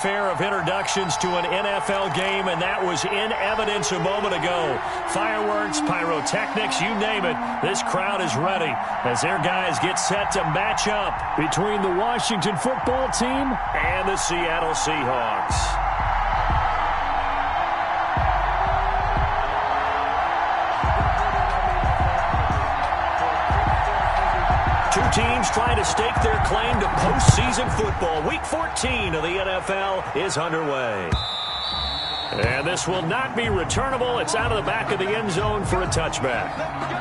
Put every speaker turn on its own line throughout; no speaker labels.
Fair of introductions to an NFL game, and that was in evidence a moment ago. Fireworks, pyrotechnics, you name it. This crowd is ready as their guys get set to match up between the Washington football team and the Seattle Seahawks. Two teams trying to stake their claim to postseason football. Week 14 of the NFL is underway. And this will not be returnable. It's out of the back of the end zone for a touchback.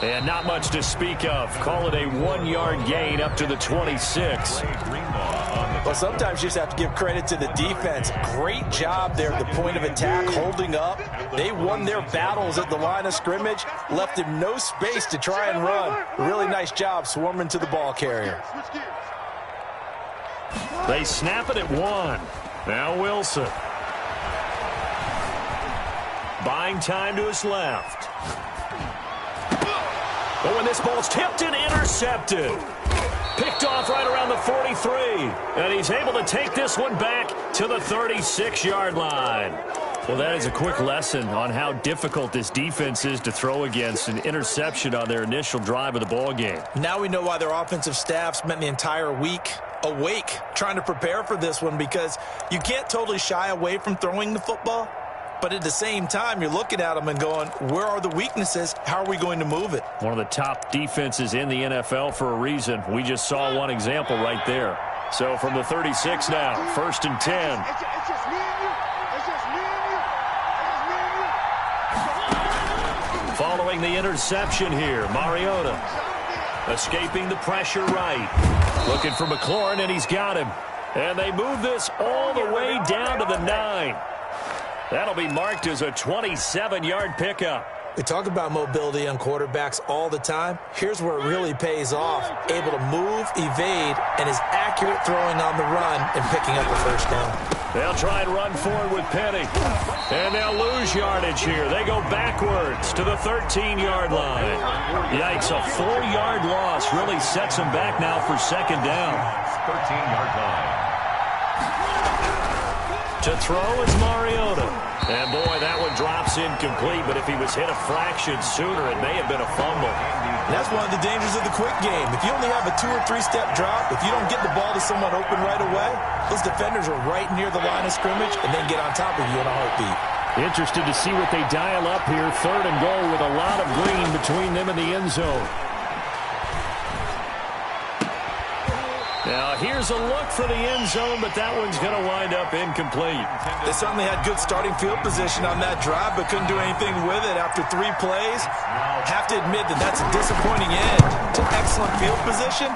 And not much to speak of. Call it a 1-yard gain up to the 26.
Well, sometimes you just have to give credit to the defense. Great job there at the point of attack, holding up. They won their battles at the line of scrimmage, left him no space to try and run. Really nice job swarming to the ball carrier.
They snap it at 1. Now Wilson. Buying time to his left. But when this ball's tipped and intercepted. Picked off right around the 43. And he's able to take this one back to the 36-yard line. Well, that is a quick lesson on how difficult this defense is to throw against. An interception on their initial drive of the ball game.
Now we know why their offensive staff spent the entire week awake trying to prepare for this one, because you can't totally shy away from throwing the football. But at the same time, you're looking at them and going, where are the weaknesses? How are we going to move it?
One of the top defenses in the NFL for a reason. We just saw one example right there. So from the 36 now, 1st and 10. Following the interception here, Mariota escaping the pressure right. Looking for McLaurin, and he's got him. And they move this all the way down to the 9. That'll be marked as a 27-yard pickup.
We talk about mobility on quarterbacks all the time. Here's where it really pays off. Able to move, evade, and is accurate throwing on the run and picking up the first down.
They'll try and run forward with Penny. And they'll lose yardage here. They go backwards to the 13-yard line. Yikes, a 4-yard loss really sets them back now for second down.
13-yard line.
To throw is Mariota. And, boy, that one drops incomplete. But if he was hit a fraction sooner, it may have been a fumble.
That's one of the dangers of the quick game. If you only have a 2- or 3-step drop, if you don't get the ball to someone open right away, those defenders are right near the line of scrimmage and then get on top of you in a heartbeat.
Interested to see what they dial up here. 3rd and goal with a lot of green between them and the end zone. Now, here's a look for the end zone, but that one's going to wind up incomplete.
They certainly had good starting field position on that drive, but couldn't do anything with it after 3 plays. Have to admit that that's a disappointing end to excellent field position.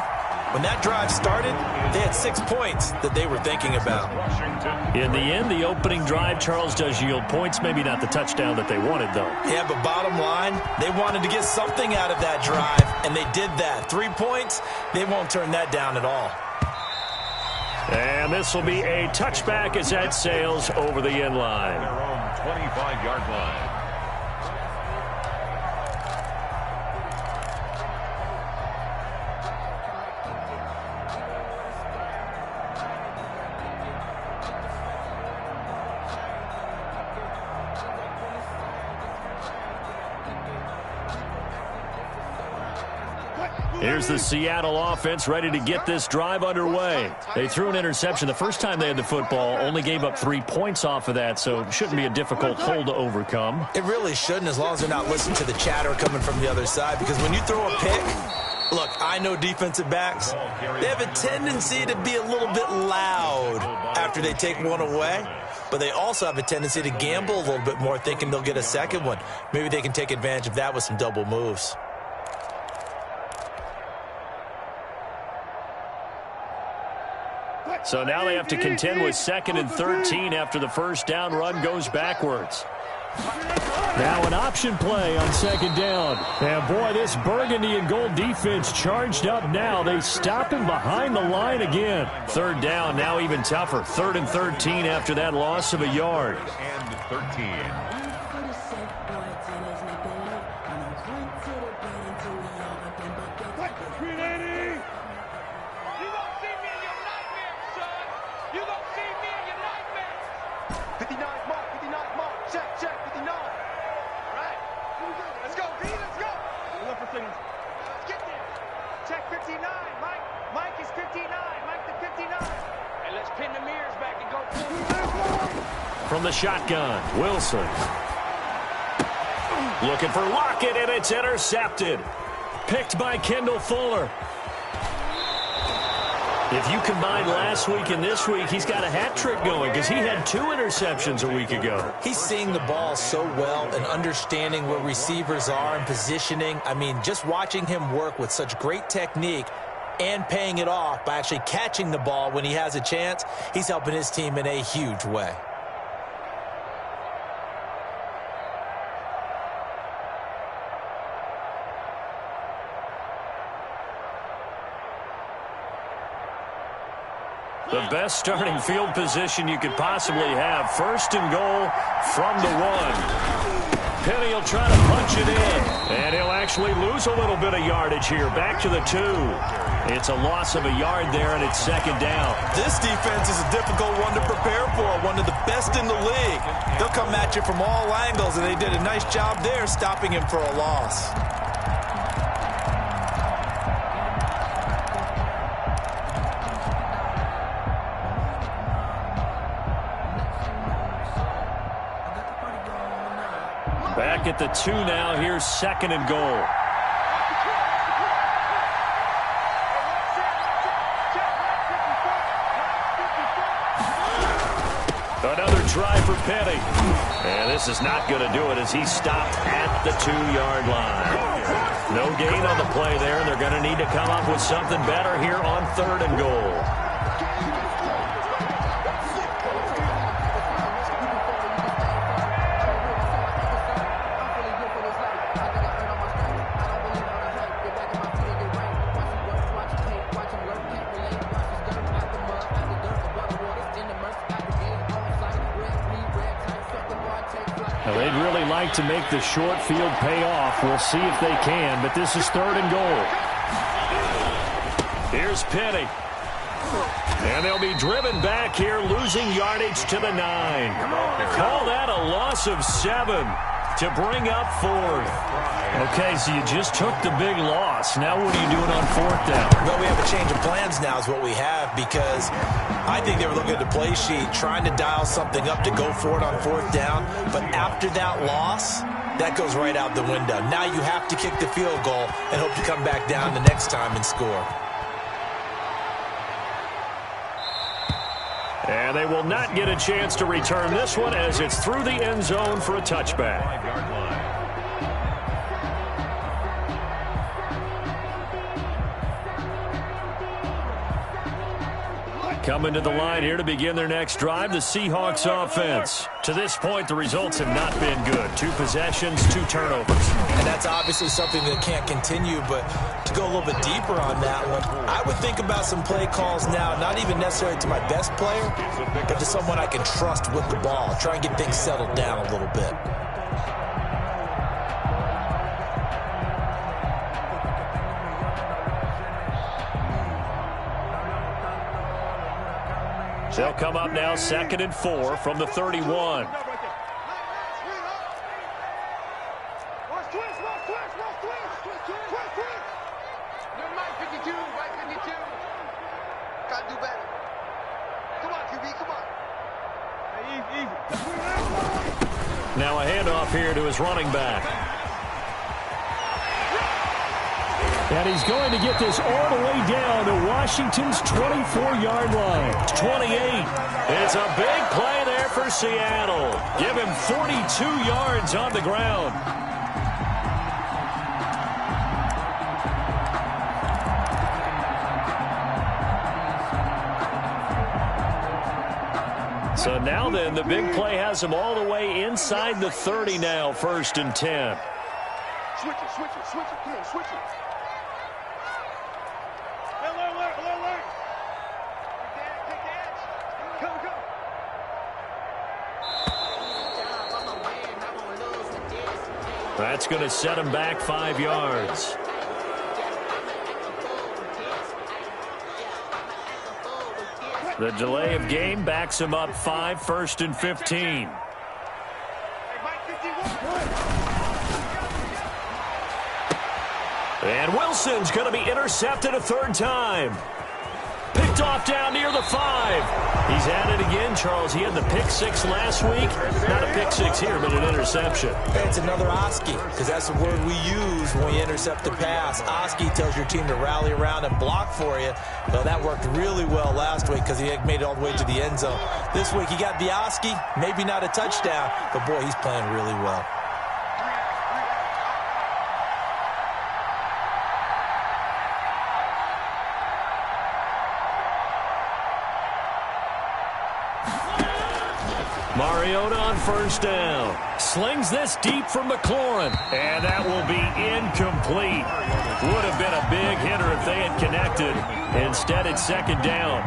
When that drive started, they had 6 points that they were thinking about.
In the end, the opening drive, Charles, does yield points. Maybe not the touchdown that they wanted, though.
Yeah, but bottom line, they wanted to get something out of that drive, and they did that. 3 points, they won't turn that down at all.
And this will be a touchback as that sails over the end line.
Their own 25-yard line.
Here's the Seattle offense ready to get this drive underway. They threw an interception the first time they had the football, only gave up 3 points off of that, so it shouldn't be a difficult hole to overcome.
It really shouldn't, as long as they're not listening to the chatter coming from the other side, because when you throw a pick, look, I know defensive backs, they have a tendency to be a little bit loud after they take one away, but they also have a tendency to gamble a little bit more, thinking they'll get a second one. Maybe they can take advantage of that with some double moves.
So now they have to contend with 2nd and 13 after the first down run goes backwards. Now an option play on 2nd down. And boy, this burgundy and gold defense charged up now. They stop him behind the line again. 3rd down, now even tougher. 3rd and 13 after that loss of a yard.
And 13.
From the shotgun, Wilson. Looking for Lockett, and it's intercepted. Picked by Kendall Fuller. If you combine last week and this week, he's got a hat trick going because he had 2 interceptions a week ago.
He's seeing the ball so well and understanding where receivers are and positioning. I mean, just watching him work with such great technique and paying it off by actually catching the ball when he has a chance, he's helping his team in a huge way.
The best starting field position you could possibly have. 1st and goal from the 1. Penny will try to punch it in. And he'll actually lose a little bit of yardage here. Back to the 2. It's a loss of a yard there, and it's 2nd down.
This defense is a difficult one to prepare for. One of the best in the league. They'll come at you from all angles, and they did a nice job there stopping him for a loss.
Back at the 2 now. Here's 2nd and goal. Another try for Petty. And this is not going to do it as he's stopped at the 2-yard line. No gain on the play there, and they're going to need to come up with something better here on 3rd and goal. They'd really like to make the short field pay off. We'll see if they can, but this is 3rd and goal. Here's Penny. And they'll be driven back here, losing yardage to the 9. Call that a loss of 7 to bring up 4th. Okay, so you just took the big loss. Now what are you doing on 4th down?
Well, we have a change of plans now is what we have, because I think they were looking at the play sheet, trying to dial something up to go for it on 4th down. But after that loss, that goes right out the window. Now you have to kick the field goal and hope to come back down the next time and score.
And they will not get a chance to return this one as it's through the end zone for a touchback.
5-yard line.
Coming to the line here to begin their next drive, the Seahawks offense. To this point, the results have not been good. 2 possessions, 2 turnovers.
And that's obviously something that can't continue, but to go a little bit deeper on that one, I would think about some play calls now, not even necessarily to my best player, but to someone I can trust with the ball. Try and get things settled down a little bit.
They'll come up now 2nd and 4 from the 31. Now a handoff here to his running back. And he's going to get this all the way down to Washington's 24-yard line. 28. It's a big play there for Seattle. Give him 42 yards on the ground. So now then, the big play has him all the way inside the 30 now, 1st and 10.
Switch it, switch it, switch it. Come on, switch it. Alert. Take edge. Come.
That's going to set him back 5 yards. The delay of game backs him up 5, 1st and 15. And Wilson's going to be intercepted a 3rd time. Picked off down near the 5. He's at it again, Charles. He had the pick 6 last week. Not a pick 6 here, but an interception.
It's another Oski, because that's the word we use when we intercept a pass. Oski tells your team to rally around and block for you. Well, that worked really well last week because he made it all the way to the end zone. This week he got the Oski, maybe not a touchdown, but boy, he's playing really well.
Mariota on 1st down. Slings this deep from McLaurin. And that will be incomplete. Would have been a big hitter if they had connected. Instead, it's 2nd down.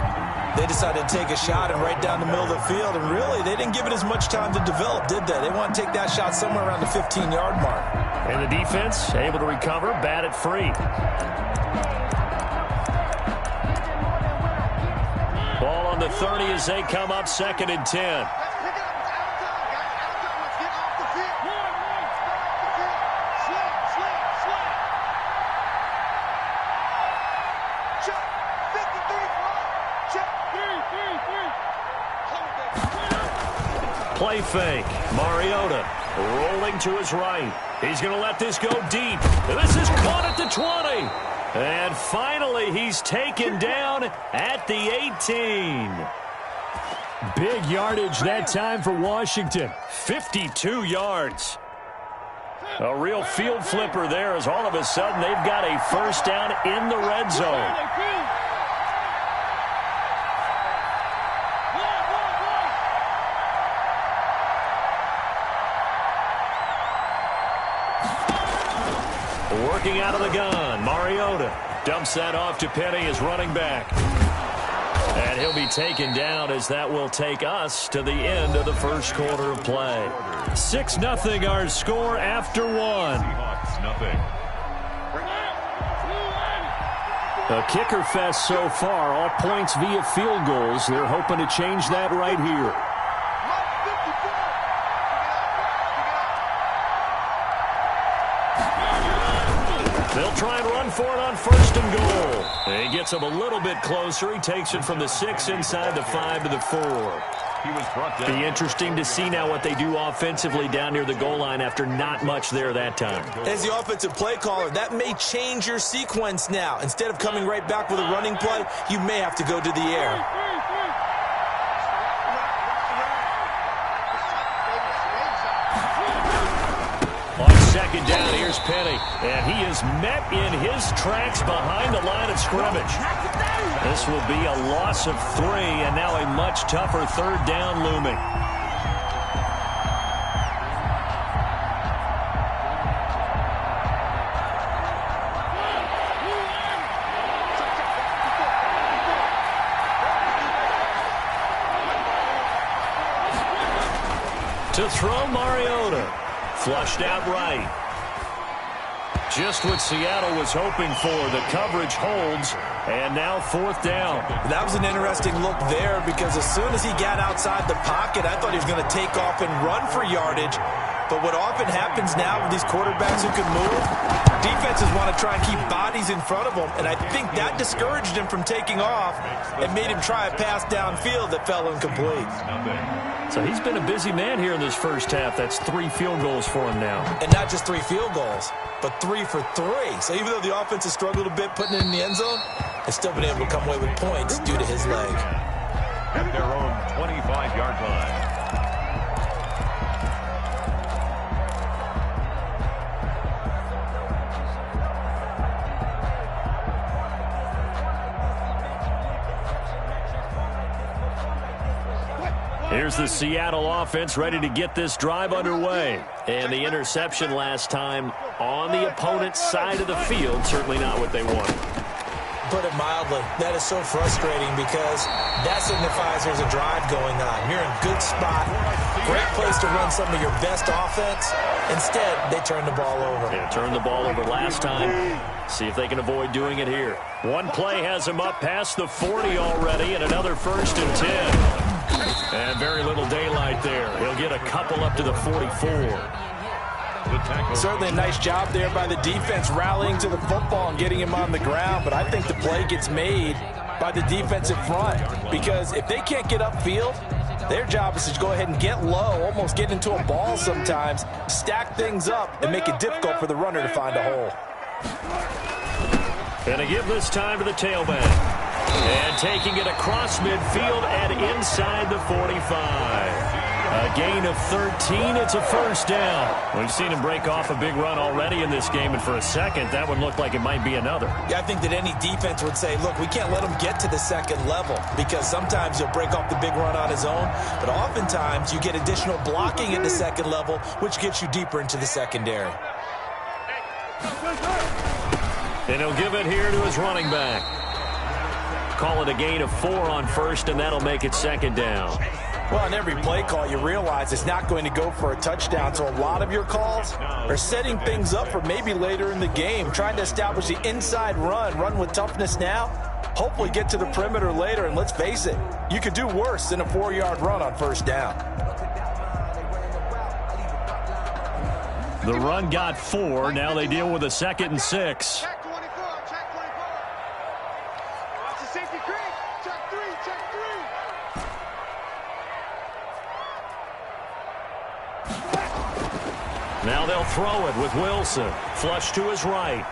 They decided to take a shot and right down the middle of the field. And really, they didn't give it as much time to develop, did they? They want to take that shot somewhere around the 15-yard mark.
And the defense able to recover, bat it free. Ball on the 30 as they come up 2nd and 10. Play fake. Mariota rolling to his right. He's going to let this go deep. This is caught at the 20. And finally, he's taken down at the 18. Big yardage that time for Washington. 52 yards. A real field flipper there as all of a sudden they've got a 1st down in the red zone. Working out of the gun, Mariota dumps that off to Penny as running back. And he'll be taken down as that will take us to the end of the 1st quarter of play. 6-0 our score after 1.
Seahawks, nothing.
A kicker fest so far, all points via field goals. They're hoping to change that right here. They'll try and run for it on 1st and goal. And he gets him a little bit closer. He takes it from the 6 inside the 5 to the 4.
He was brought down.
Be interesting to see now what they do offensively down near the goal line after not much there that time.
As the offensive play caller, that may change your sequence now. Instead of coming right back with a running play, you may have to go to the air.
On 2nd down, here's Penny. And he is met in his tracks behind the line of scrimmage. This will be a loss of 3, and now a much tougher 3rd down looming. To throw, Mariota. Flushed out right. Just what Seattle was hoping for. The coverage holds, and now 4th down.
That was an interesting look there because as soon as he got outside the pocket, I thought he was going to take off and run for yardage. But what often happens now with these quarterbacks who can move, defenses want to try and keep bodies in front of them, and I think that discouraged him from taking off and made him try a pass downfield that fell incomplete.
Nothing.
So So he's been a busy man here in this first half. That's 3 field goals for him now.
And not just 3 field goals, but 3 for 3. So even though the offense has struggled a bit putting it in the end zone, it's still been able to come away with points due to his leg.
At their own 25-yard line.
Here's the Seattle offense ready to get this drive underway. And the interception last time on the opponent's side of the field, certainly not what they wanted.
Put it mildly, that is so frustrating because that signifies there's a drive going on. You're in a good spot, great place to run some of your best offense. Instead, they turn the ball over.
Yeah, turned the ball over last time. See if they can avoid doing it here. One play has him up past the 40 already, and another 1st and 10. And very little daylight there. He'll get a couple up to the 44.
Certainly a nice job there by the defense rallying to the football and getting him on the ground, but I think the play gets made by the defensive front because if they can't get upfield, their job is to go ahead and get low, almost get into a ball sometimes, stack things up, and make it difficult for the runner to find a hole.
And to give this time to the tailback. And taking it across midfield and inside the 45. A gain of 13. It's a 1st down. We've seen him break off a big run already in this game, and for a second, that would look like it might be another.
Yeah, I think that any defense would say, look, we can't let him get to the 2nd level because sometimes he'll break off the big run on his own, but oftentimes you get additional blocking at the 2nd level, which gets you deeper into the secondary.
And he'll give it here to his running back. Call it a gain of 4 on 1st, and that'll make it 2nd down.
Well, on every play call, you realize it's not going to go for a touchdown, so a lot of your calls are setting things up for maybe later in the game, trying to establish the inside run with toughness now, hopefully get to the perimeter later, and let's face it, you could do worse than a 4-yard run on 1st down.
The run got 4. Now they deal with a 2nd and 6.
Check 24, check 24. Watch the safety creek. Check 3, check 3.
Now they'll throw it with Wilson. Flush to his right.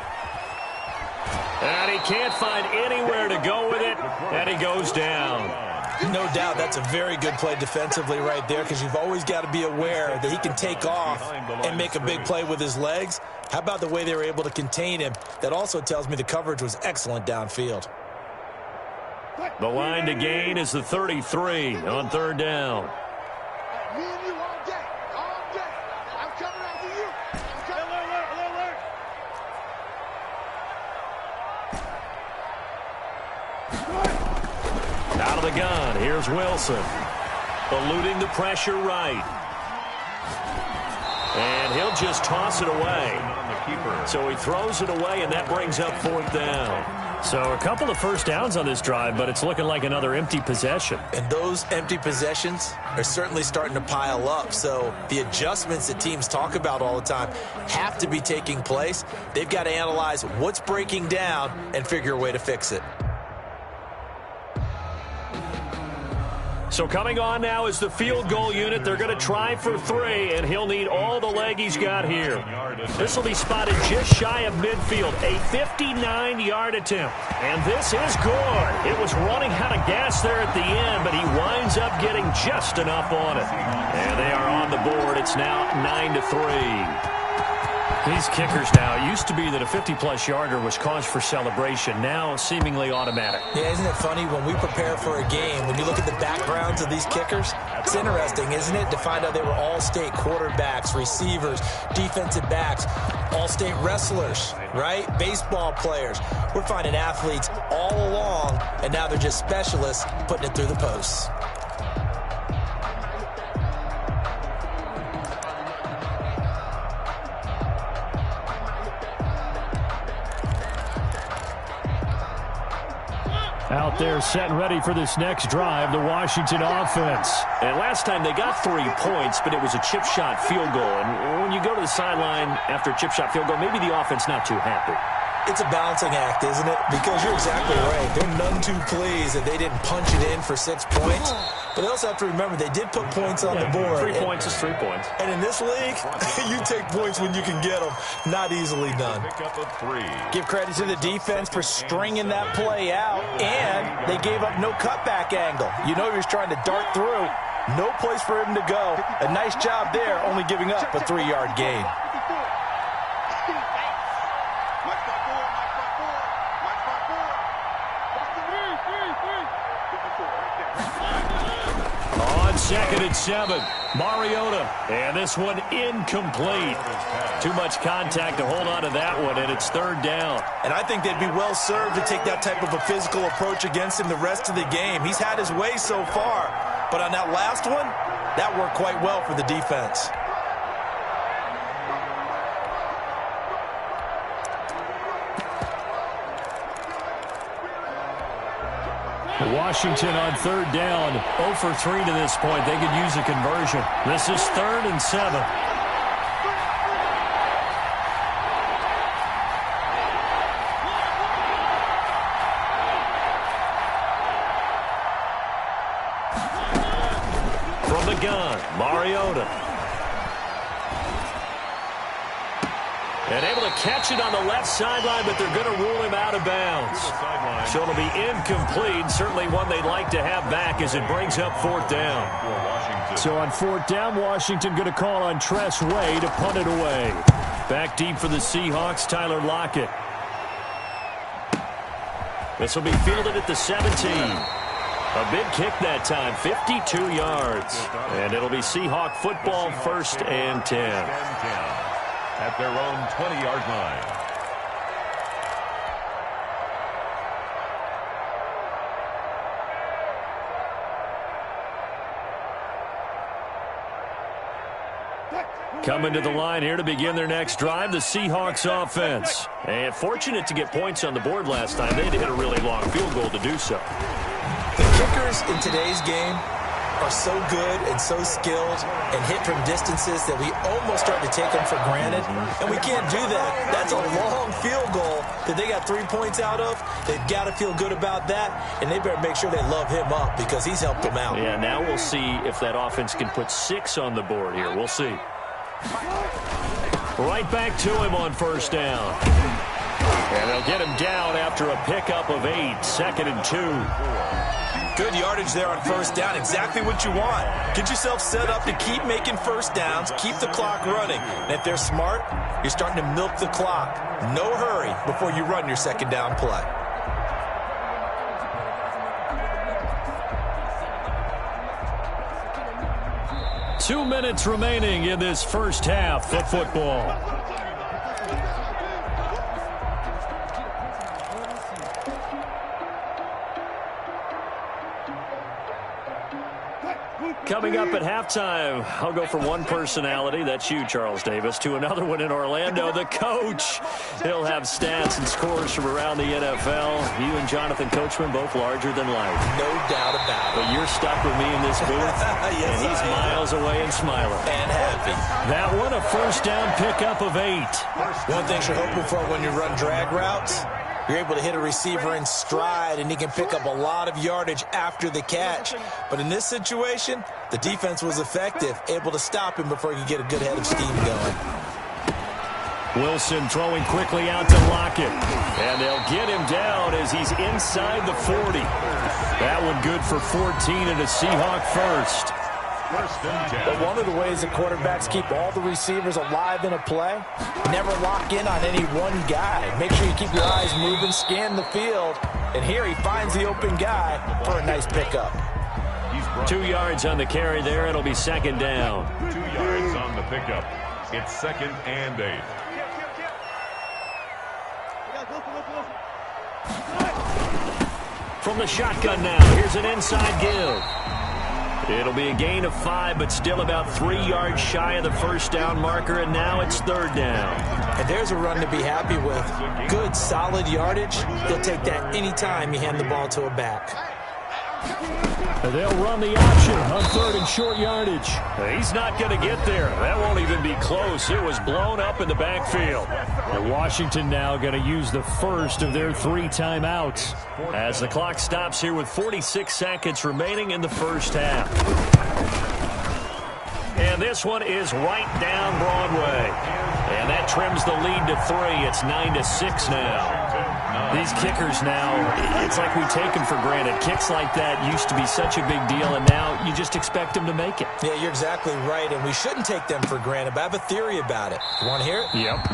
And he can't find anywhere to go with it, and he goes down.
No doubt that's a very good play defensively right there because you've always got to be aware that he can take off and make a big play with his legs. How about the way they were able to contain him? That also tells me the coverage was excellent downfield.
The line to gain is the 33 on 3rd down.
Me and you all day. All day. I'm coming after you. I'm coming. Alert.
Out of the gun, here's Wilson. Eluding the pressure right. And he'll just toss it away. So he throws it away, and that brings up 4th down. So a couple of 1st downs on this drive, but it's looking like another empty possession.
And those empty possessions are certainly starting to pile up. So the adjustments that teams talk about all the time have to be taking place. They've got to analyze what's breaking down and figure a way to fix it.
So coming on now is the field goal unit. They're going to try for 3, and he'll need all the leg he's got here. This will be spotted just shy of midfield, a 59-yard attempt. And this is good. It was running out of gas there at the end, but he winds up getting just enough on it. And they are on the board. It's now 9-3. These kickers now, it used to be that a 50-plus yarder was cause for celebration. Now seemingly automatic.
Yeah, isn't it funny when we prepare for a game, when you look at the backgrounds of these kickers, it's interesting, isn't it, to find out they were all-state quarterbacks, receivers, defensive backs, all-state wrestlers, right? Baseball players. We're finding athletes all along, and now they're just specialists putting it through the posts.
Out there set and ready for this next drive, the Washington offense. And last time they got 3 points, but it was a chip shot field goal. And when you go to the sideline after a chip shot field goal, maybe the offense not too happy.
It's a balancing act, isn't it? Because you're exactly right. They're none too pleased that they didn't punch it in for 6 points. But they also have to remember they did put points on the board.
3 points is 3 points.
And in this league, you take points when you can get them. Not easily done.
Pick up of 3.
Give credit to the defense for stringing that play out. And they gave up no cutback angle. You know he was trying to dart through. No place for him to go. A nice job there, only giving up a 3-yard gain.
On 2nd and 7, Mariota. And this one incomplete. Too much contact to hold on to that one, and it's 3rd down.
And I think they'd be well served to take that type of a physical approach against him the rest of the game. He's had his way so far. But on that last one, that worked quite well for the defense.
Washington on 3rd down. 0 for 3 to this point. They could use a conversion. This is 3rd and 7. From the gun, Mariota. And able to catch it on the left sideline, but they're going to rule him out of bounds. So it'll be incomplete. Certainly one they'd like to have back as it brings up 4th down. So on 4th down, Washington going to call on Tress Way to punt it away. Back deep for the Seahawks, Tyler Lockett. This will be fielded at the 17. A big kick that time, 52 yards. And it'll be Seahawk football, 1st and 10.
At their own 20-yard line.
Coming to the line here to begin their next drive, the Seahawks offense. And fortunate to get points on the board last time. They had to hit a really long field goal to do so.
The kickers in today's game are so good and so skilled and hit from distances that we almost start to take them for granted. And we can't do that. That's a long field goal that they got 3 points out of. They've got to feel good about that, and they better make sure they love him up because he's helped them out.
Yeah, now we'll see if that offense can put 6 on the board here. We'll see. Right back to him on 1st down. And they'll get him down after a pickup of 8, 2nd and 2.
Good yardage there on 1st down. Exactly what you want. Get yourself set up to keep making 1st downs, keep the clock running. And if they're smart, you're starting to milk the clock. No hurry before you run your 2nd down play.
Two minutes remaining in this first half of football. Coming up at halftime, I'll go from one personality, that's you, Charles Davis, to another one in Orlando, the coach. He'll have stats and scores from around the NFL. You and Jonathan Coachman, both larger than life.
No doubt about it.
But you're stuck with me in this booth,
yes,
and he's miles away and smiling.
And happy.
That one, a 1st down pickup of 8.
One thing you're hoping for when you run drag routes, you're able to hit a receiver in stride, and he can pick up a lot of yardage after the catch. But in this situation, the defense was effective, able to stop him before he could get a good head of steam going.
Wilson throwing quickly out to Lockett. And they'll get him down as he's inside the 40. That one good for 14 and a Seahawk 1st.
But one of the ways that quarterbacks keep all the receivers alive in a play, never lock in on any one guy. Make sure you keep your eyes moving, scan the field. And here he finds the open guy for a nice pickup.
2 yards on the carry there. It'll be 2nd down.
2 yards on the pickup. It's 2nd and 8.
From the shotgun now, here's an inside give. It'll be a gain of 5, but still about 3 yards shy of the 1st down marker, and now it's 3rd down.
And there's a run to be happy with. Good, solid yardage. They'll take that anytime you hand the ball to a back.
They'll run the option on 3rd and short yardage. He's not going to get there. That won't even be close. It was blown up in the backfield. And Washington now going to use the first of their 3 timeouts as the clock stops here with 46 seconds remaining in the first half. And this one is right down Broadway. And that trims the lead to 3. It's 9-6 now. These kickers now, it's like we take them for granted. Kicks like that used to be such a big deal, and now you just expect them to make it.
Yeah, you're exactly right, and we shouldn't take them for granted, but I have a theory about it. You want to hear it?
Yep.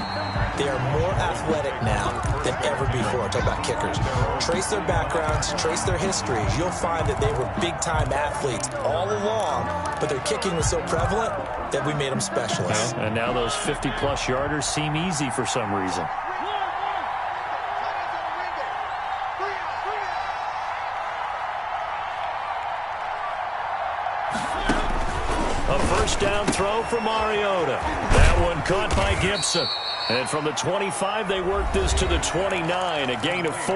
They are more athletic now than ever before. Talk about kickers. Trace their backgrounds, trace their histories. You'll find that they were big-time athletes all along, but their kicking was so prevalent that we made them specialists.
And now those 50-plus yarders seem easy for some reason. A first down throw for Mariota. That one caught by Gibson. And from the 25, they work this to the 29, a gain of 4.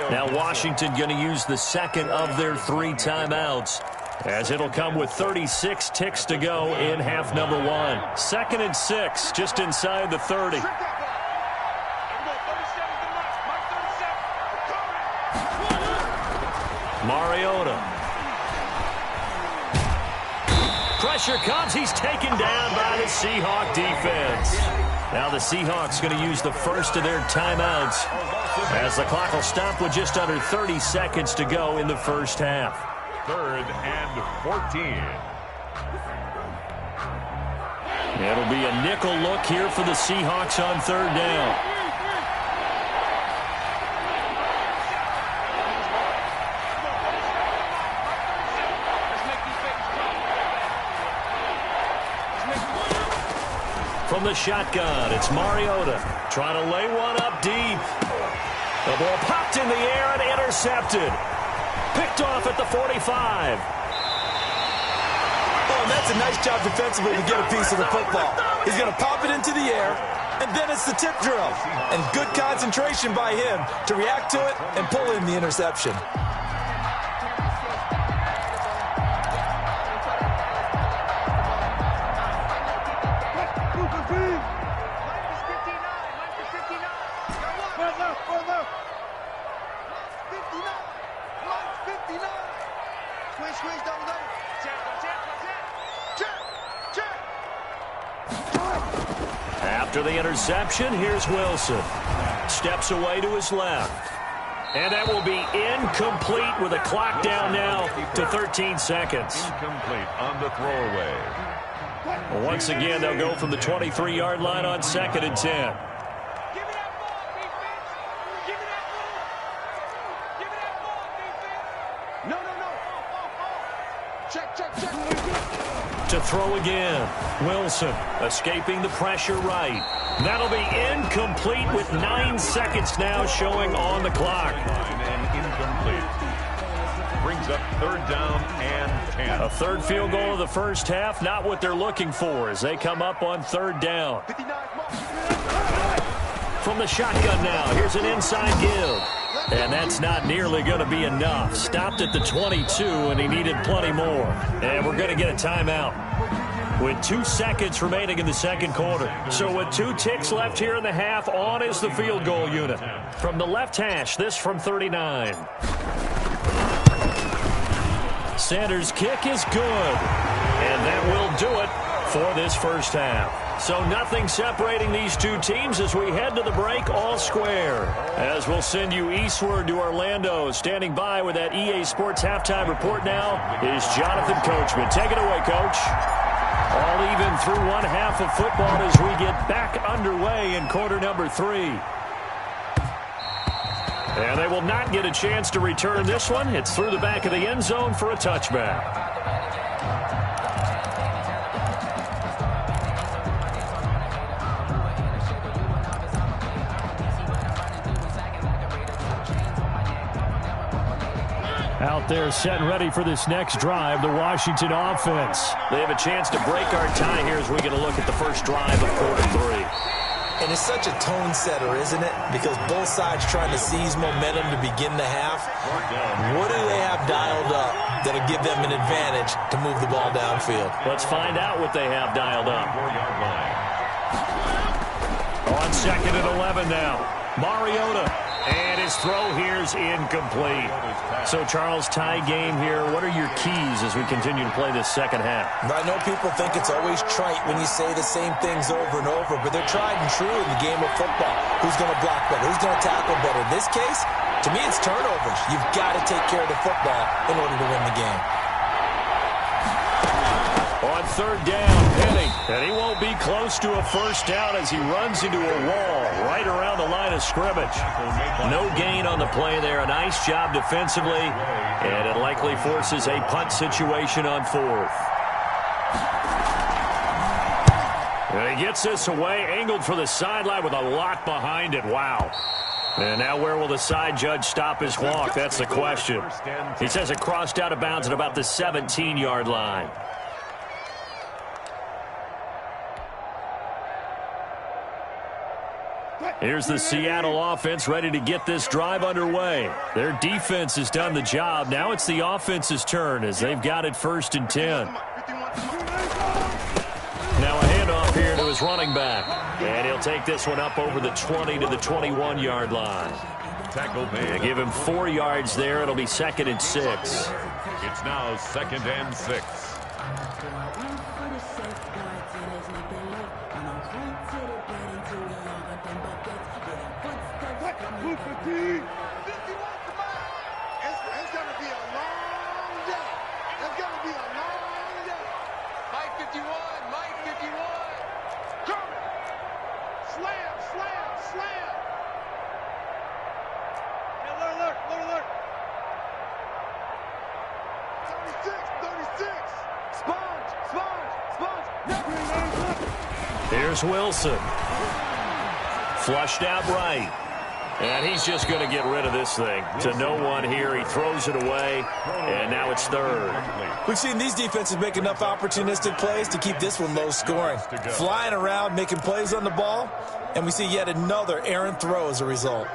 Now Washington going to use the second of their 3 timeouts, as it'll come with 36 ticks to go in half number 1. 2nd and 6, just inside the 30. Mariota. Pressure comes. He's taken down by the Seahawk defense. Now the Seahawks going to use the first of their timeouts, as the clock will stop with just under 30 seconds to go in the first half.
3rd and 14.
It'll be a nickel look here for the Seahawks on 3rd down. From the shotgun, it's Mariota trying to lay one up deep. The ball popped in the air and intercepted. Picked off at the 45.
Oh, and that's a nice job defensively to get a piece of the football. He's going to pop it into the air, and then it's the tip drill. And good concentration by him to react to it and pull in the interception.
After the interception, here's Wilson. Steps away to his left. And that will be incomplete with a clock down now to 13 seconds.
Incomplete on the throwaway.
Once again, they'll go from the 23-yard line on 2nd and 10. To throw again. Wilson escaping the pressure right. That'll be incomplete with 9 seconds now showing on the clock.
And incomplete. Brings up 3rd down and 10.
A 3rd field goal of the first half, not what they're looking for as they come up on 3rd down. From the shotgun now, here's an inside give. And that's not nearly going to be enough. Stopped at the 22, and he needed plenty more. And we're going to get a timeout with 2 seconds remaining in the 2nd quarter. So with 2 ticks left here in the half, on is the field goal unit. From the left hash, this from 39. Sanders' kick is good. And that will do it for this first half. So nothing separating these 2 teams as we head to the break all square. As we'll send you eastward to Orlando. Standing by with that EA Sports halftime report now is Jonathan Coachman. Take it away, Coach. All even through 1 half of football as we get back underway in quarter number 3. And they will not get a chance to return this one. It's through the back of the end zone for a touchback. Out there set and ready for this next drive, the Washington offense. They have a chance to break our tie here as we get a look at the first drive of quarter 3.
And it's such a tone setter, isn't it? Because both sides trying to seize momentum to begin the half. What do they have dialed up that'll give them an advantage to move the ball downfield?
Let's find out what they have dialed up. On 2nd and 11 now. Mariota. And his throw here is incomplete. So, Charles, tie game here. What are your keys as we continue to play this second half?
I know people think it's always trite when you say the same things over and over, but they're tried and true in the game of football. Who's going to block better? Who's going to tackle better? In this case, to me, it's turnovers. You've got to take care of the football in order to win the game.
On 3rd down, Penny. And he won't be close to a first down as he runs into a wall right around the line of scrimmage. No gain on the play there. A nice job defensively. And it likely forces a punt situation on 4th. And he gets this away, angled for the sideline with a lot behind it. Wow. And now where will the side judge stop his walk? That's the question. He says it crossed out of bounds at about the 17-yard line. Here's the Seattle offense ready to get this drive underway. Their defense has done the job. Now it's the offense's turn as they've got it 1st and 10. Now a handoff here to his running back. And he'll take this one up over the 20 to the 21-yard line. They give him 4 yards there. It'll be 2nd and 6.
It's now 2nd and 6.
It's going to be a long day. It's going to be a long day. Mike 51, Mike 51. Come. Slam, slam, slam. Hey, alert, alert. 36. Sponge.
Here's Wilson. Flushed out right. And he's just going to get rid of this thing. To no one here. He throws it away. And now it's 3rd.
We've seen these defenses make enough opportunistic plays to keep this one low scoring. Flying around, making plays on the ball. And we see yet another errant throw as a result.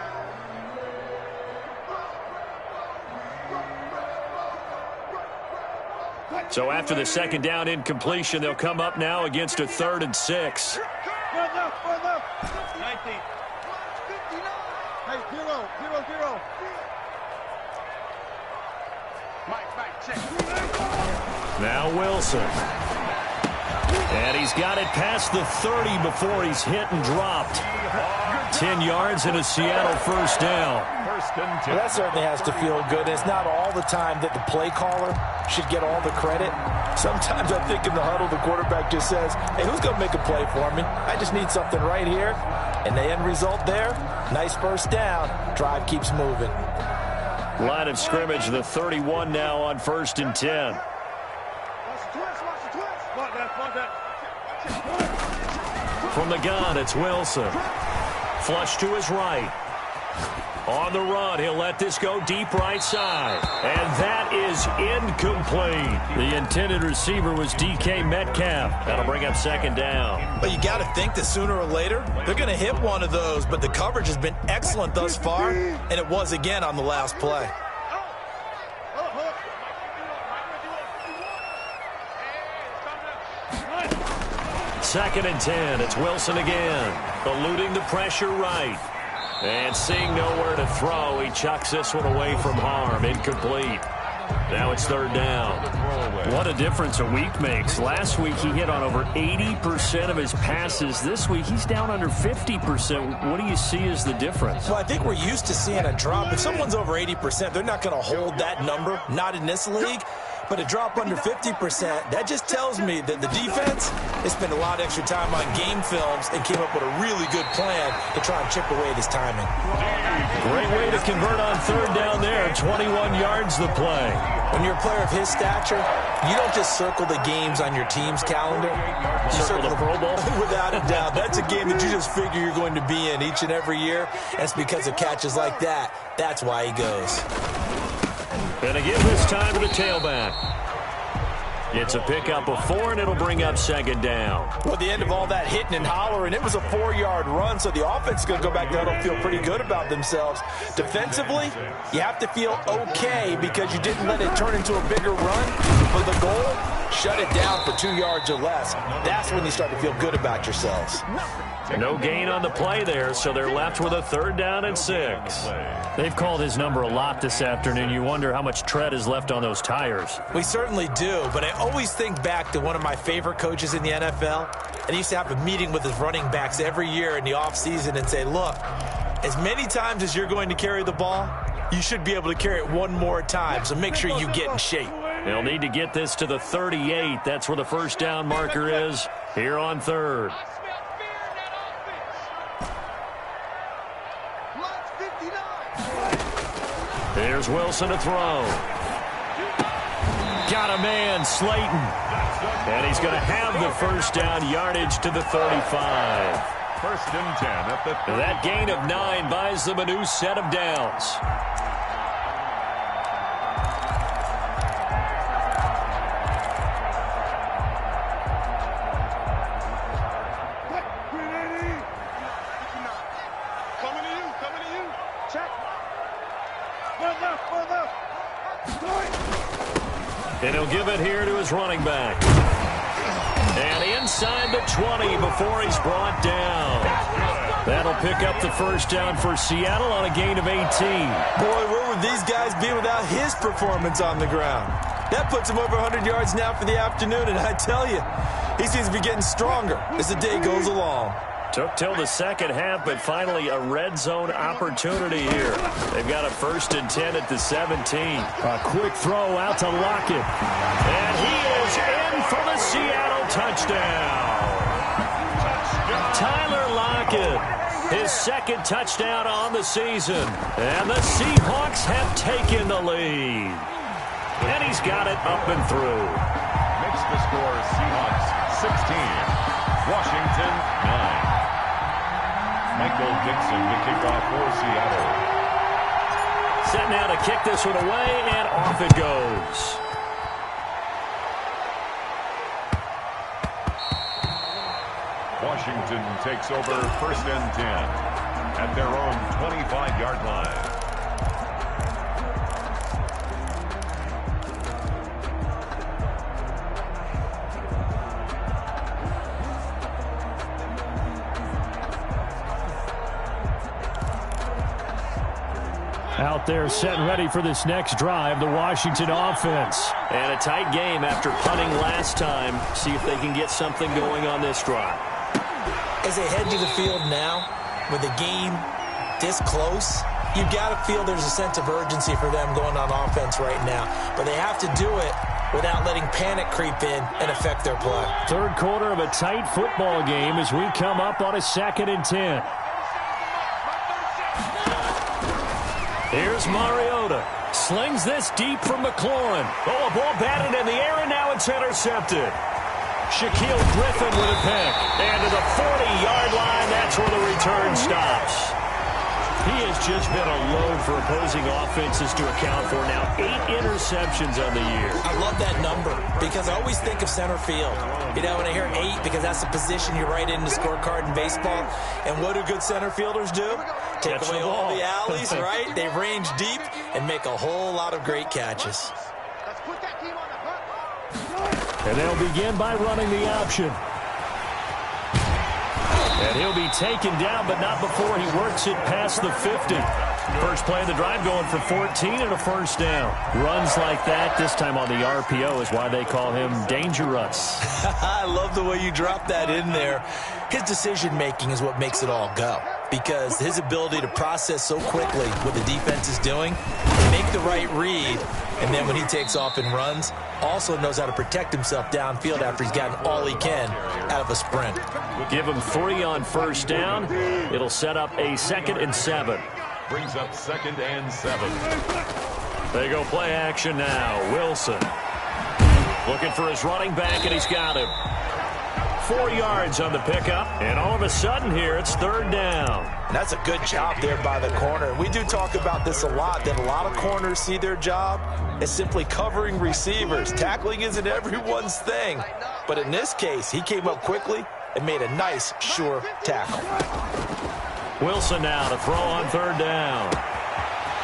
So after the 2nd down incompletion, they'll come up now against a 3rd and 6.
19. Hey, 0. Mike, check.
Now Wilson. And he's got it past the 30 before he's hit and dropped. 10 yards and a Seattle 1st down.
Well, that certainly has to feel good. It's not all the time that the play caller should get all the credit. Sometimes I think in the huddle, the quarterback just says, hey, who's going to make a play for me? I just need something right here. And the end result there, nice 1st down. Drive keeps moving.
Line of scrimmage, the 31 now on 1st and 10. From the gun, it's Wilson. Flush to his right. On the run, he'll let this go deep right side. And that is incomplete. The intended receiver was DK Metcalf. That'll bring up 2nd down.
But you got to think that sooner or later, they're going to hit one of those. But the coverage has been excellent thus far, and it was again on the last play.
Second and 10. It's Wilson again. Eluding the pressure right. And seeing nowhere to throw, he chucks this one away from harm. Incomplete. Now it's 3rd down. What a difference a week makes. Last week he hit on over 80% of his passes. This week he's down under 50%. What do you see as the difference?
Well, I think we're used to seeing a drop. If someone's over 80%, they're not going to hold that number. Not in this league. But a drop under 50%, that just tells me that the defense has spent a lot of extra time on game films and came up with a really good plan to try and chip away this timing.
Great way to convert on 3rd down there. 21 yards the play.
When you're a player of his stature, you don't just circle the games on your team's calendar. You
circle the Pro Bowl?
Without a doubt. That's a game that you just figure you're going to be in each and every year. And it's because of catches like that. That's why he goes.
And to give this time to the tailback. It's a pickup of 4, and it'll bring up second down.
Well, at the end of all that hitting and hollering, it was a 4-yard run, so the offense is going to go back there and feel pretty good about themselves. Defensively, you have to feel okay because you didn't let it turn into a bigger run. For the goal, shut it down for 2 yards or less. That's when you start to feel good about yourselves.
No gain on the play there, so they're left with a 3rd down and 6. They've called his number a lot this afternoon. You wonder how much tread is left on those tires.
We certainly do, but I always think back to one of my favorite coaches in the NFL, and he used to have a meeting with his running backs every year in the offseason and say, look, as many times as you're going to carry the ball, you should be able to carry it one more time, so make sure you get in shape.
They'll need to get this to the 38. That's where the 1st down marker is here on 3rd. Here's Wilson to throw. Got a man, Slayton. And he's going to have the 1st down, yardage to the 35.
1st and 10 at the 30.
That gain of 9 buys them a new set of downs. And he'll give it here to his running back. And inside the 20 before he's brought down. That'll pick up the 1st down for Seattle on a gain of 18.
Boy, where would these guys be without his performance on the ground? That puts him over 100 yards now for the afternoon, and I tell you, he seems to be getting stronger as the day goes along.
Took till the second half, but finally a red zone opportunity here. They've got a 1st and 10 at the 17. A quick throw out to Lockett. And he is in for the Seattle touchdown. Tyler Lockett, his 2nd touchdown on the season. And the Seahawks have taken the lead. And he's got it up and through.
Makes the score Seahawks 16, Washington 9. Michael Dixon to kick off for Seattle.
Set now to kick this one away, and off it goes.
Washington takes over 1st and 10 at their own 25-yard line.
Out there set and ready for this next drive, the Washington offense. And a tight game after punting last time. See if they can get something going on this drive.
As they head to the field now, with the game this close, you've got to feel there's a sense of urgency for them going on offense right now. But they have to do it without letting panic creep in and affect their play.
3rd quarter of a tight football game as we come up on a 2nd and 10. Here's Mariota. Slings this deep from McLaurin. Oh, a ball batted in the air, and now it's intercepted. Shaquille Griffin with a pick. And to the 40-yard line, that's where the return stops. He has just been a load for opposing offenses to account for now. 8 interceptions on the year.
I love that number because I always think of center field. You know, when I hear 8, because that's the position you write in the scorecard in baseball. And what do good center fielders do? Take away all the alleys, right? They range deep and make a whole lot of great catches.
Let's put that team on the hunt.
And they'll begin by running the option. And he'll be taken down, but not before he works it past the 50. First play of the drive going for 14 and a 1st down. Runs like that, this time on the RPO, is why they call him dangerous.
I love the way you drop that in there. His decision-making is what makes it all go. Because his ability to process so quickly what the defense is doing, make the right read, and then when he takes off and runs, also knows how to protect himself downfield after he's gotten all he can out of a sprint.
Give him 3 on 1st down. It'll set up a 2nd and 7.
Brings up 2nd and 7.
They go play action now. Wilson looking for his running back, and he's got him. 4 yards on the pickup. And all of a sudden here, it's 3rd down.
And that's a good job there by the corner. We do talk about this a lot, that a lot of corners see their job as simply covering receivers. Tackling isn't everyone's thing. But in this case, he came up quickly and made a nice, sure tackle.
Wilson now to throw on 3rd down.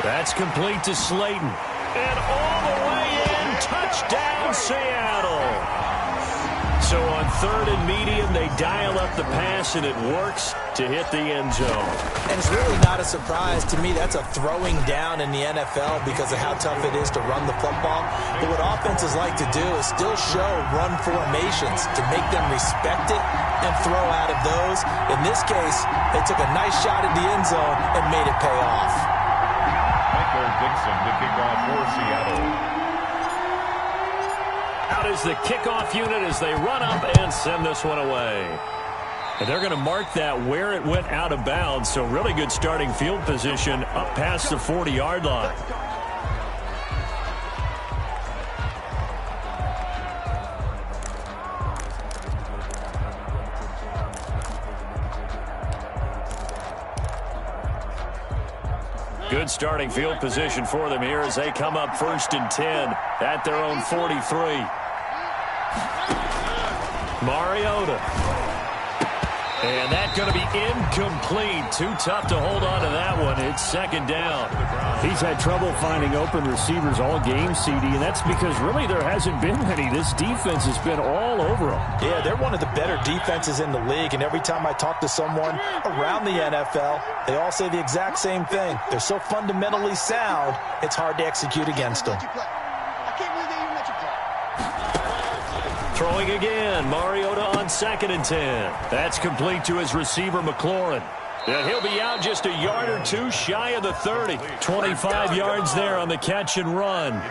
That's complete to Slayton. And all the way in, touchdown Seattle. So on 3rd and medium, they dial up the pass, and it works to hit the end zone.
And it's really not a surprise to me. That's a throwing down in the NFL because of how tough it is to run the football. But what offenses like to do is still show run formations to make them respect it and throw out of those. In this case, they took a nice shot at the end zone and made it pay off.
Michael Dixon to kick off for Seattle.
Out is the kickoff unit as they run up and send this one away. And they're going to mark that where it went out of bounds, so really good starting field position up past the 40-yard line. Good starting field position for them here as they come up 1st and 10 at their own 43. Mariota. And that's going to be incomplete. Too tough to hold on to that one. It's 2nd down.
He's had trouble finding open receivers all game, CD, and that's because really there hasn't been many. This defense has been all over them.
Yeah, they're one of the better defenses in the league, and every time I talk to someone around the NFL, they all say the exact same thing. They're so fundamentally sound, it's hard to execute against them.
Throwing again, Mariota on 2nd and 10. That's complete to his receiver, McLaurin. And he'll be out just a yard or two shy of the 30. 25 yards there on the catch and run.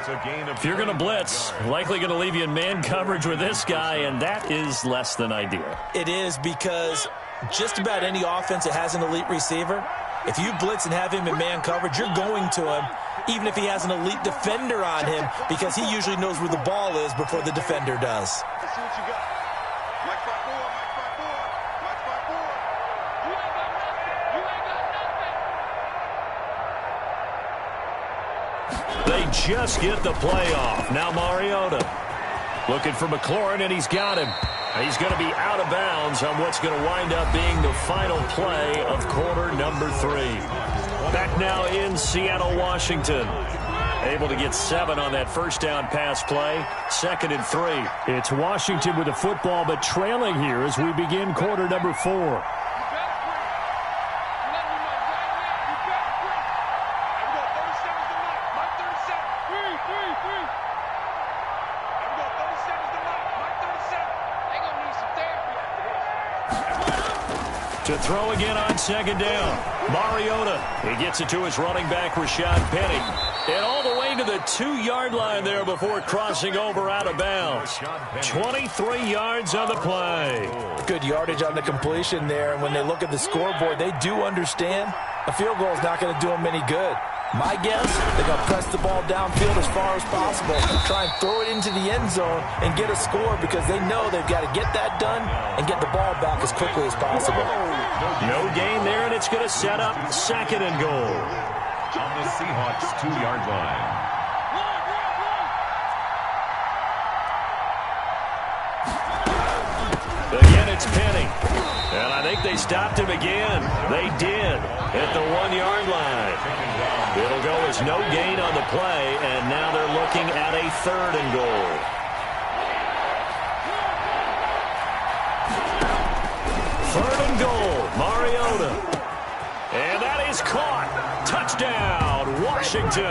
If you're going to blitz, likely going to leave you in man coverage with this guy, and that is less than ideal.
It is because just about any offense that has an elite receiver, if you blitz and have him in man coverage, you're going to him, even if he has an elite defender on him, because he usually knows where the ball is before the defender does.
Let's see what you got. Mike 5-4, Mike 5-4, Mike 5-4. You ain't got nothing. You ain't got nothing.
They just get the play off. Now Mariota looking for McLaurin, and he's got him. He's going to be out of bounds on what's going to wind up being the final play of quarter number 3. Back now in Seattle, Washington. Able to get 7 on that first down pass play. 2nd and 3.
It's Washington with the football, but trailing here as we begin quarter number 4.
To throw again on 2nd down. Mariota. He gets it to his running back, Rashad Penny. And all the way to the 2-yard line there before crossing over out of bounds. 23 yards on the play.
Good yardage on the completion there. And when they look at the scoreboard, they do understand a field goal is not going to do them any good. My guess, they're going to press the ball downfield as far as possible, try and throw it into the end zone and get a score because they know they've got to get that done and get the ball back as quickly as possible.
No gain there, and it's going to set up 2nd and goal.
On the Seahawks 2-yard line.
Again, it's Penny. And I think they stopped him again. They did at the 1-yard line. It'll go as no gain on the play, and now they're looking at a 3rd and goal. Third and goal, Mariota. And that is caught. Touchdown, Washington.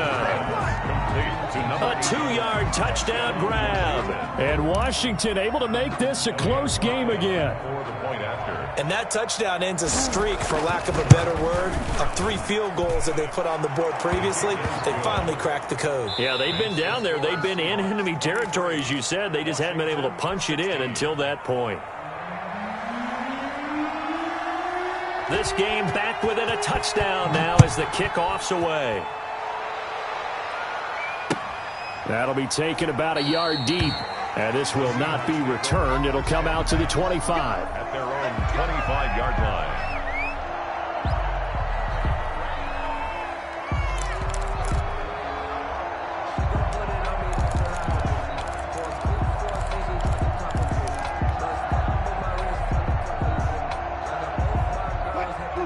A 2-yard touchdown grab.
And Washington able to make this a close game again.
And that touchdown ends a streak, for lack of a better word, of 3 field goals that they put on the board previously. They finally cracked the code.
Yeah, they've been down there. They've been in enemy territory, as you said. They just hadn't been able to punch it in until that point. This game back within a touchdown now as the kickoff's away.
That'll be taken about a yard deep. And this will not be returned. It'll come out to the 25.
At their own 25-yard line.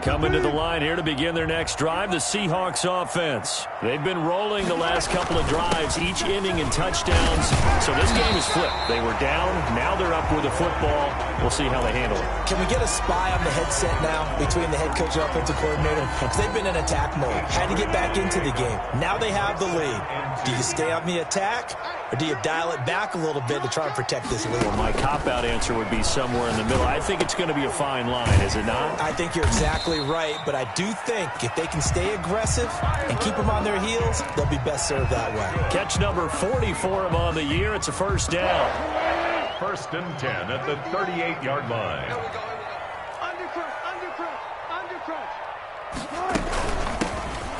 Coming to the line here to begin their next drive, the Seahawks offense. They've been rolling the last couple of drives, each inning in touchdowns. So this game is flipped. They were down. Now they're up with the football. We'll see how they handle it.
Can we get a spy on the headset now between the head coach and offensive coordinator? Because they've been in attack mode. Had to get back into the game. Now they have the lead. Do you stay on the attack, or do you dial it back a little bit to try and protect this lead?
Well, my cop-out answer would be somewhere in the middle. I think it's going to be a fine line, is it not?
I think you're exactly right, but I do think if they can stay aggressive and keep them on their heels, they'll be best served that way.
Catch number 40 for him on the year. It's a first down.
First and 10 at the 38-yard line.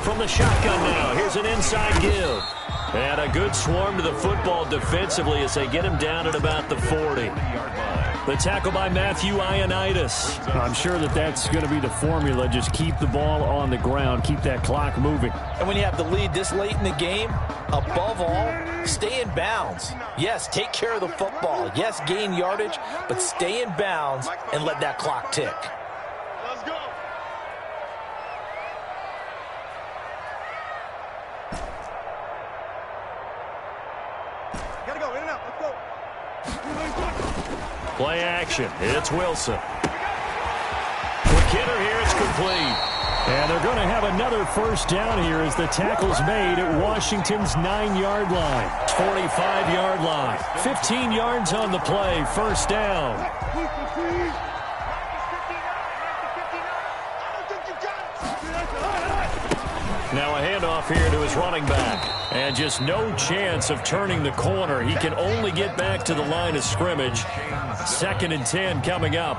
From the shotgun now, here's an inside give. And a good swarm to the football defensively as they get him down at about the 40. The tackle by Matthew Ioannidis. I'm sure that's going to be the formula. Just keep the ball on the ground. Keep that clock moving.
And when you have the lead this late in the game, above all, stay in bounds. Yes, take care of the football. Yes, gain yardage, but stay in bounds and let that clock tick.
Let's go. Gotta go, in and out, let's go.
Play action. It's Wilson. Quick hitter here. It's complete. And they're going to have another first down here as the tackle's made at Washington's 9-yard line. 45-yard line. 15 yards on the play. First down. Now a handoff here to his running back. And just no chance of turning the corner. He can only get back to the line of scrimmage. 2nd and 10 coming up.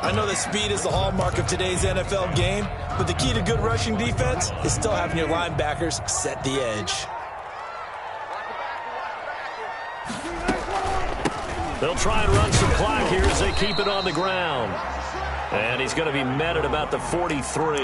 I know that speed is the hallmark of today's NFL game, but the key to good rushing defense is still having your linebackers set the edge.
They'll try and run some clock here as they keep it on the ground. And he's going to be met at about the 43.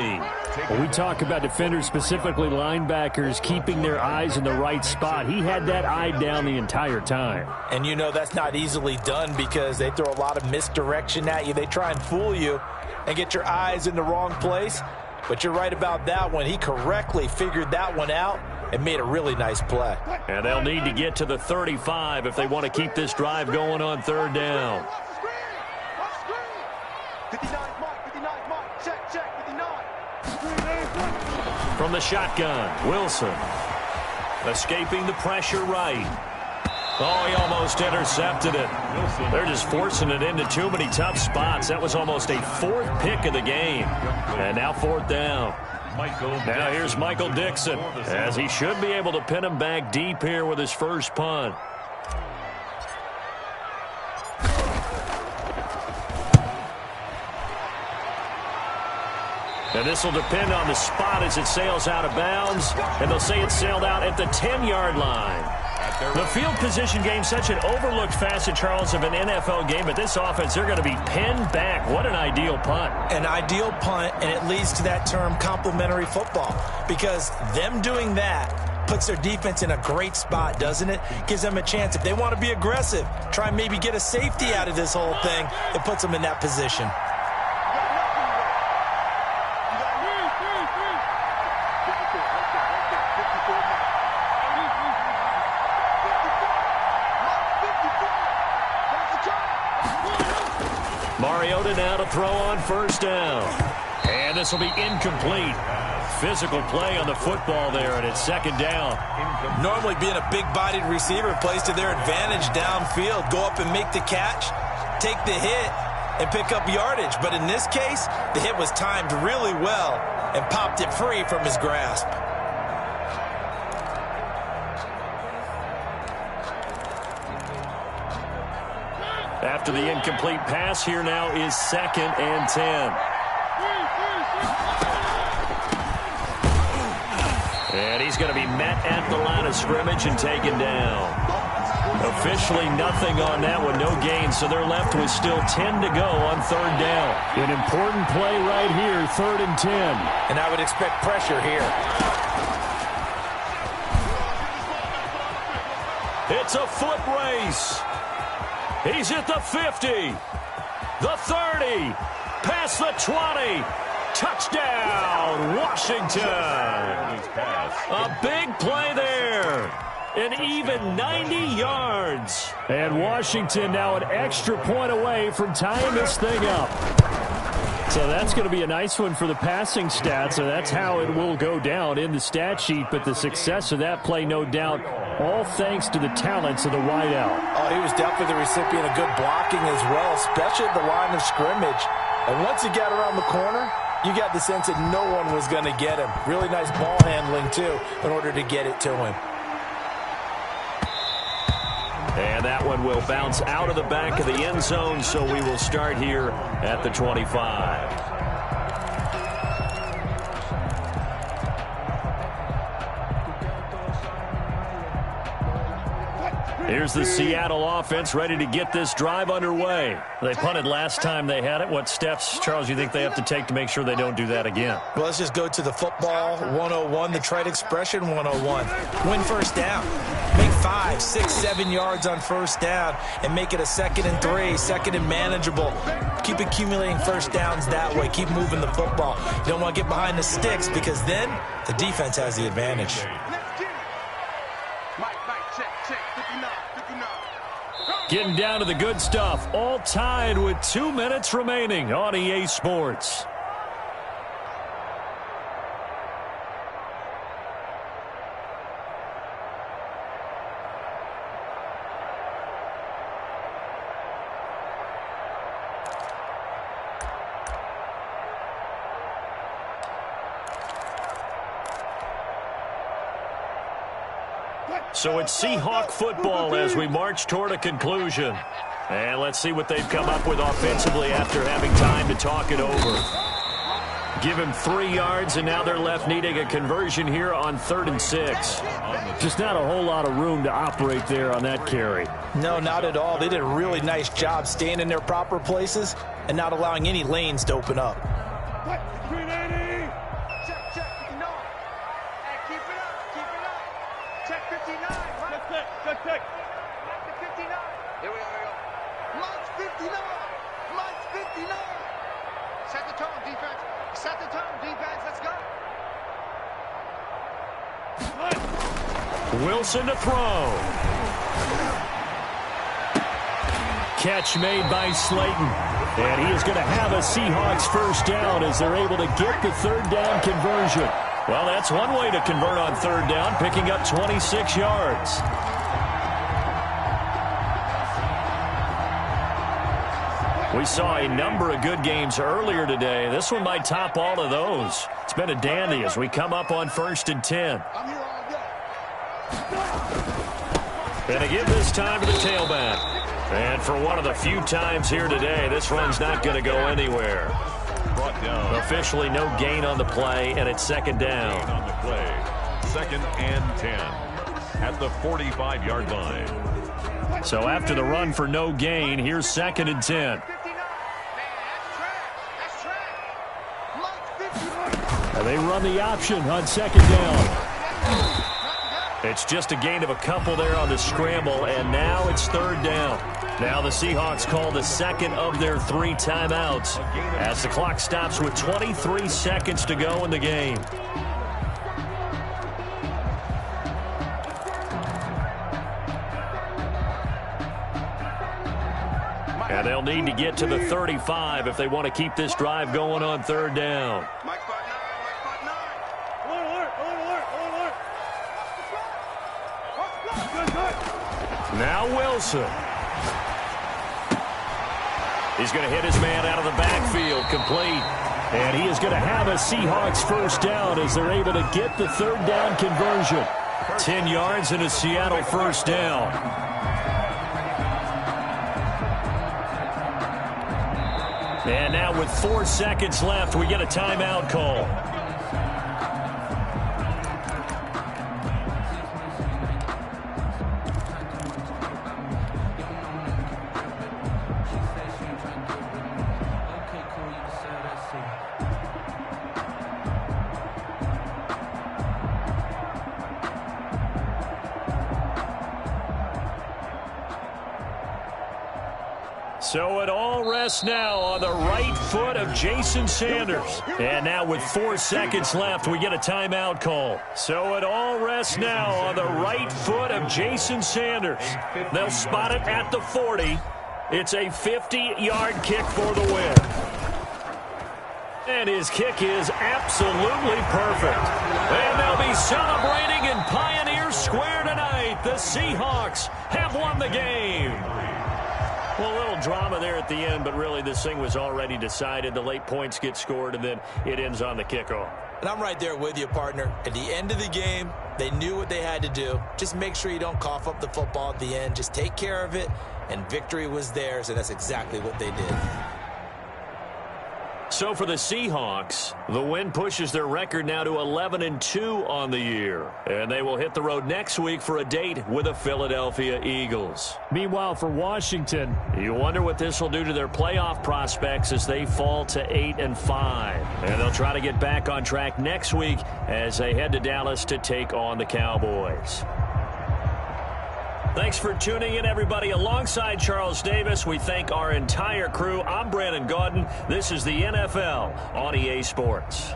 When we talk about defenders, specifically linebackers, keeping their eyes in the right spot, he had that eye down the entire time.
And you know that's not easily done because they throw a lot of misdirection at you. They try and fool you and get your eyes in the wrong place. But you're right about that one. He correctly figured that one out and made a really nice play.
And they'll need to get to the 35 if they want to keep this drive going on 3rd down.
59, Mike, 59, Mike, check, 59.
From the shotgun, Wilson. Escaping the pressure right. Oh, he almost intercepted it. They're just forcing it into too many tough spots. That was almost a 4th pick of the game. And now 4th down. Now here's Michael Dixon, as he should be able to pin him back deep here with his first punt. And this will depend on the spot as it sails out of bounds. And they'll say it sailed out at the 10-yard line. The field position game, such an overlooked facet, Charles, of an NFL game. But this offense, they're going to be pinned back. What an ideal punt.
An ideal punt, and it leads to that term complementary football. Because them doing that puts their defense in a great spot, doesn't it? Gives them a chance. If they want to be aggressive, try and maybe get a safety out of this whole thing, it puts them in that position.
Mariota now to throw on first down. And this will be incomplete. Physical play on the football there, and it's 2nd down.
Normally being a big-bodied receiver plays to their advantage downfield. Go up and make the catch, take the hit, and pick up yardage. But in this case, the hit was timed really well and popped it free from his grasp.
After the incomplete pass, here now is 2nd and 10. And he's going to be met at the line of scrimmage and taken down.
Officially nothing on that one, no gain, so they're left with still 10 to go on third down.
An important play right here, 3rd and 10.
And I would expect pressure here.
It's a foot race. He's at the 50, the 30, past the 20. Touchdown, Washington. A big play there. An even 90 yards.
And Washington now an extra point away from tying this thing up. So that's going to be a nice one for the passing stats, so that's how it will go down in the stat sheet. But the success of that play, no doubt, all thanks to the talents of the wideout.
Oh, he was definitely the recipient of good blocking as well, especially at the line of scrimmage. And once he got around the corner, you got the sense that no one was going to get him. Really nice ball handling, too, in order to get it to him.
And that one will bounce out of the back of the end zone, so we will start here at the 25. Here's the Seattle offense ready to get this drive underway. They punted last time they had it. What steps, Charles, you think they have to take to make sure they don't do that again?
Well, let's just go to the football 101, the trite expression 101. Win first down. Make 5, 6, 7 yards on first down and make it a 2nd and 3, 2nd and manageable. Keep accumulating first downs that way. Keep moving the football. You don't want to get behind the sticks because then the defense has the advantage.
Getting down to the good stuff. All tied with 2 minutes remaining on EA Sports. So it's Seahawk football as we march toward a conclusion. And let's see what they've come up with offensively after having time to talk it over. Give him 3 yards, and now they're left needing a conversion here on 3rd and 6.
Just not a whole lot of room to operate there on that carry.
No, not at all. They did a really nice job staying in their proper places and not allowing any lanes to open up.
Wilson to throw. Catch made by Slayton. And he is going to have a Seahawks first down as they're able to get the 3rd down conversion. Well, that's one way to convert on 3rd down, picking up 26 yards. We saw a number of good games earlier today. This one might top all of those. It's been a dandy as we come up on 1st and 10. And again this time to the tailback. And for one of the few times here today, this run's not going to go anywhere.
Brought down.
Officially no gain on the play, and it's 2nd down.
On the play. 2nd and 10 at the 45-yard line.
So after the run for no gain, here's 2nd and 10.
And they run the option on 2nd down.
It's just a gain of a couple there on the scramble, and now it's 3rd down. Now the Seahawks call the 2nd of their 3 timeouts as the clock stops with 23 seconds to go in the game. And they'll need to get to the 35 if they want to keep this drive going on 3rd down. Now Wilson. He's going to hit his man out of the backfield, complete.
And he is going to have a Seahawks first down as they're able to get the 3rd down conversion.
10 yards and a Seattle first down. And now with 4 seconds left, we get a timeout call. So it all rests now on the right foot of Jason Sanders. And now with 4 seconds left, we get a timeout call. So it all rests now on the right foot of Jason Sanders. They'll spot it at the 40. It's a 50-yard kick for the win. And his kick is absolutely perfect. And they'll be celebrating in Pioneer Square tonight. The Seahawks have won the game. Well, a little drama there at the end, but really this thing was already decided. The late points get scored, and then it ends on the kickoff.
And I'm right there with you, partner. At the end of the game, they knew what they had to do. Just make sure you don't cough up the football at the end. Just take care of it, and victory was theirs, and that's exactly what they did.
So for the Seahawks, the win pushes their record now to 11-2 on the year. And they will hit the road next week for a date with the Philadelphia Eagles. Meanwhile, for Washington, you wonder what this will do to their playoff prospects as they fall to 8-5. And they'll try to get back on track next week as they head to Dallas to take on the Cowboys. Thanks for tuning in, everybody. Alongside Charles Davis, we thank our entire crew. I'm Brandon Gaudin. This is the NFL on EA Sports.